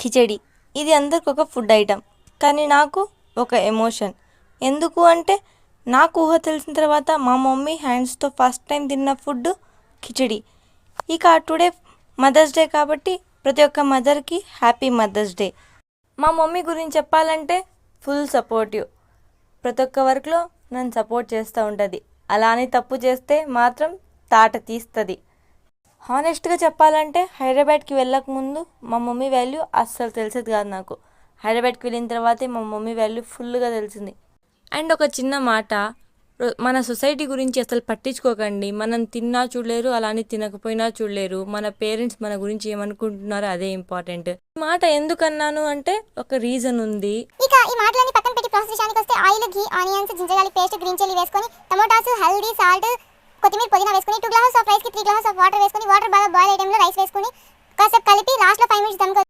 కిచడి. ఇది అందరికి ఒక ఫుడ్ ఐటమ్, కానీ నాకు ఒక ఎమోషన్. ఎందుకు అంటే నాకు ఊహ తెలిసిన తర్వాత మా మమ్మీ హ్యాండ్స్తో ఫస్ట్ టైం తిన్న ఫుడ్ కిచడి. ఇక టుడే మదర్స్ డే కాబట్టి ప్రతి ఒక్క మదర్కి హ్యాపీ మదర్స్ డే. మా మమ్మీ గురించి చెప్పాలంటే ఫుల్ సపోర్టివ్. ప్రతి ఒక్క వర్క్లో నన్ను సపోర్ట్ చేస్తూ ఉంటుంది. అలా అని తప్పు చేస్తే మాత్రం తాట తీస్తుంది. హానెస్ట్గా చెప్పాలంటే హైదరాబాద్కి వెళ్ళకముందు మా మమ్మీ వాల్యూ అస్సలు తెలిసేది కాదు నాకు. హైదరాబాద్కి వెళ్ళిన తర్వాతే మా మమ్మీ వాల్యూ ఫుల్గా తెలిసింది. అండ్ ఒక చిన్న మాట, మన సొసైటీ గురించి అసలు పట్టించుకోకండి. మనం తిన్నా చూడలేరు, అలా అని తినకపోయినా చూడలేరు. మన పేరెంట్స్ మన గురించి ఏమనుకుంటున్నారో అదే ఇంపార్టెంట్. ఈ మాట ఎందుకన్నాను అంటే ఒక రీజన్ ఉంది. ఇక ఈ మాటలన్నీ పక్కన పెట్టి ప్రాసెస్ విషయానికి వస్తే oil, ghee, onions, ginger garlic paste, green chilli వేసుకొని టమోటాస్, హల్దీ, సాల్ట్, కొత్తిమీర, పుదీనా వేసుకొని 2 గ్లాసెస్ ఆఫ్ రైస్కి 3 గ్లాసెస్ ఆఫ్ వాటర్ వేసుకొని వాటర్ బాగా బాయిల్ అయ్యే టైంలో రైస్ వేసుకొని కాసేపు కలిపి లాస్ట్లో 5 మినిట్స్ దమ్